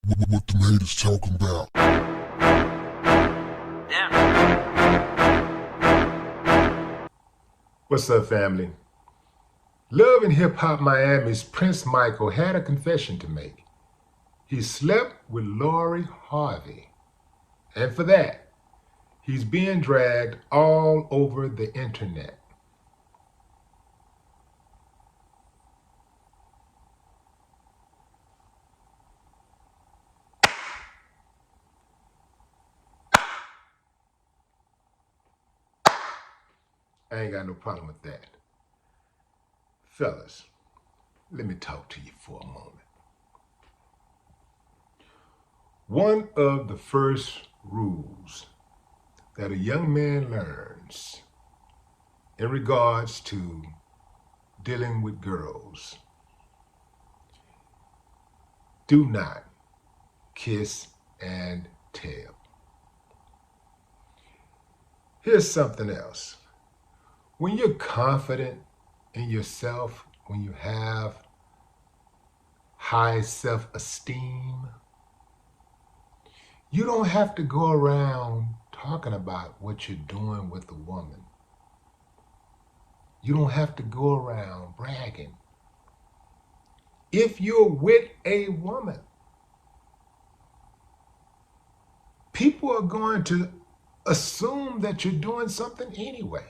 What the haters talking about? What's up, family? Love and Hip Hop Miami's Prince Michael had a confession to make. He slept with Lori Harvey. And for that, he's being dragged all over the internet. I ain't got no problem with that. Fellas, let me talk to you for a moment. One of the first rules that a young man learns in regards to dealing with girls: do not kiss and tell. Here's something else. When you're confident in yourself, when you have high self-esteem, you don't have to go around talking about what you're doing with a woman. You don't have to go around bragging. If you're with a woman, people are going to assume that you're doing something anyway.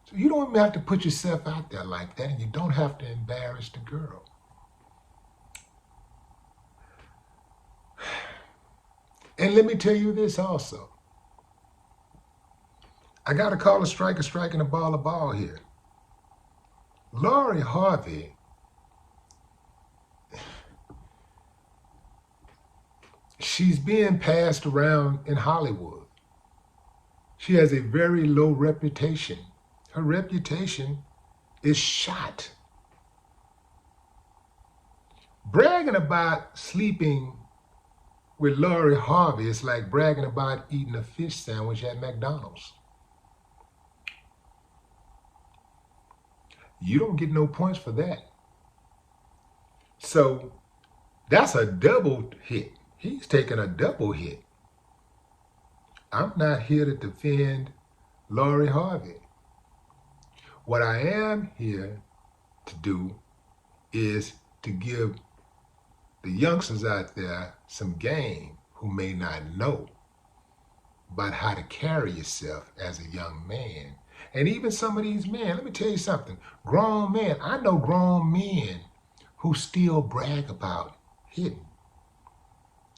So you don't even have to put yourself out there like that, and you don't have to embarrass the girl. And let me tell you this also. I got to call a striker striking a ball here. Lori Harvey, she's being passed around in Hollywood. She has a very low reputation. Her reputation is shot. Bragging about sleeping with Lori Harvey is like bragging about eating a fish sandwich at McDonald's. You don't get no points for that. So that's a double hit. He's taking a double hit. I'm not here to defend Lori Harvey. What I am here to do is to give the youngsters out there some game who may not know about how to carry yourself as a young man. And even some of these men, let me tell you something, grown men, I know grown men who still brag about hitting.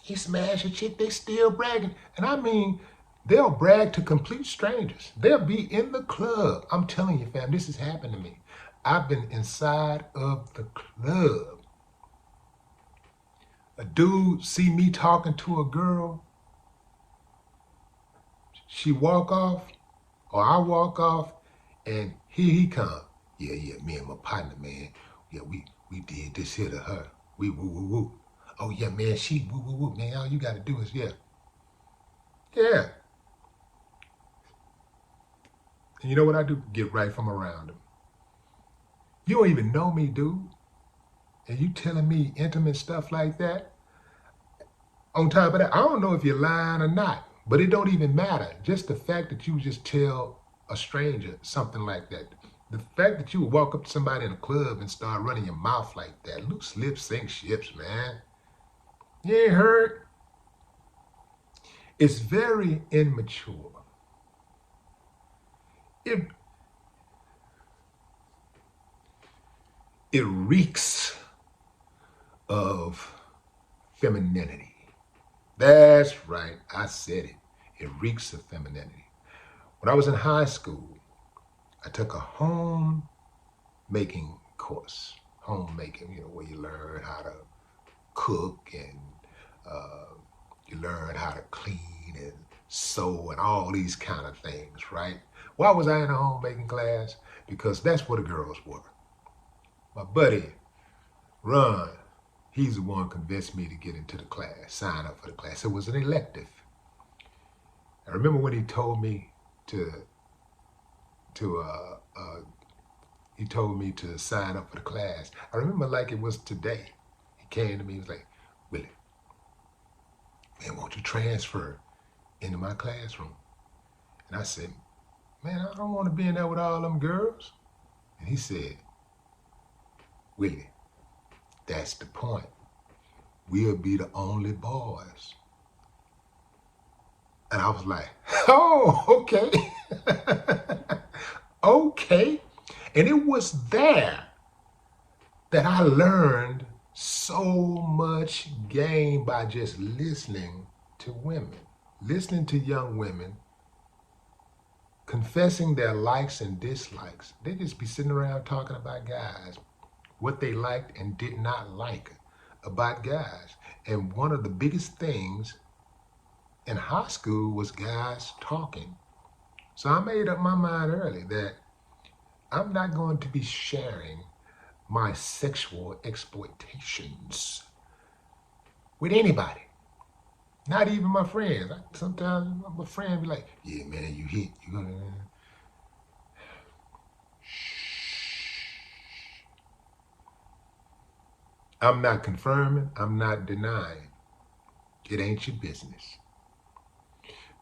He smashed a chick, they still bragging. And I mean, they'll brag to complete strangers. They'll be in the club. I'm telling you, fam, this has happened to me. I've been inside of the club. A dude see me talking to a girl, she walk off, or I walk off, and here he come. Yeah, me and my partner, man. Yeah, we did this here to her. We woo. Oh yeah, man, she woo, man. All you gotta do is yeah. And you know what I do? Get right from around him. You don't even know me, dude. And you telling me intimate stuff like that? On top of that, I don't know if you're lying or not, but it don't even matter. Just the fact that you just tell a stranger something like that. The fact that you would walk up to somebody in a club and start running your mouth like that. Loose lips sink ships, man. You ain't heard? It's very immature. It reeks of femininity. That's right, I said it. It reeks of femininity. When I was in high school, I took a homemaking course. Homemaking, where you learn how to cook and you learn how to clean and sew and all these kind of things, right? Why was I in a homemaking class? Because that's where the girls were. My buddy, Ron, he's the one who convinced me to get into the class, sign up for the class. It was an elective. I remember when he told me to sign up for the class. I remember like it was today. He came to me, he was like, Willie, man, won't you transfer into my classroom? And I said, man, I don't want to be in there with all them girls. And he said, Willie, that's the point. We'll be the only boys. And I was like, oh, okay. Okay. And it was there that I learned so much game by just listening to women, listening to young women, confessing their likes and dislikes. They just be sitting around talking about guys, what they liked and did not like about guys. And one of the biggest things in high school was guys talking. So I made up my mind early that I'm not going to be sharing my sexual exploitations with anybody, not even my friends. Sometimes my friend be like, yeah, man, you hit, you gonna... I'm not confirming, I'm not denying. It ain't your business.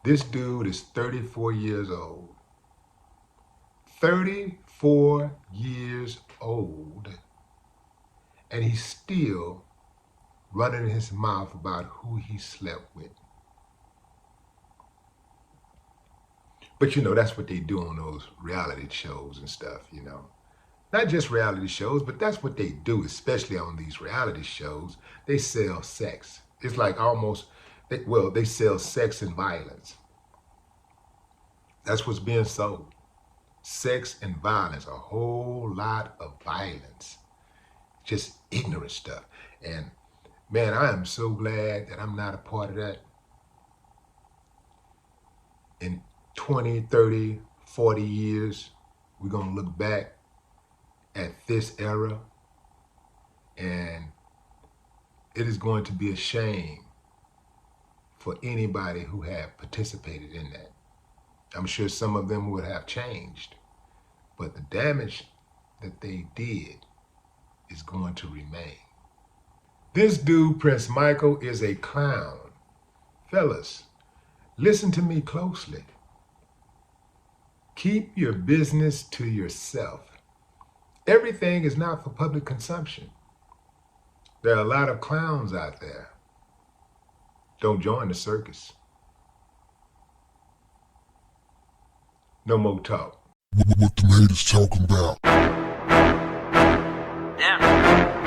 This dude is 34 years old. 34 years old. And he's still running his mouth about who he slept with. But you know, that's what they do on those reality shows and stuff, you know. Not just reality shows, but that's what they do, especially on these reality shows. They sell sex. It's like almost, they sell sex and violence. That's what's being sold. Sex and violence, a whole lot of violence. Just ignorant stuff. And man, I am so glad that I'm not a part of that. In 20, 30, 40 years, we're going to look back at this era, and it is going to be a shame for anybody who have participated in that. I'm sure some of them would have changed, but the damage that they did is going to remain. This dude, Prince Michael, is a clown. Fellas, listen to me closely. Keep your business to yourself. Everything is not for public consumption. There are a lot of clowns out there. Don't join the circus. No more talk. What the haters talking about? Damn.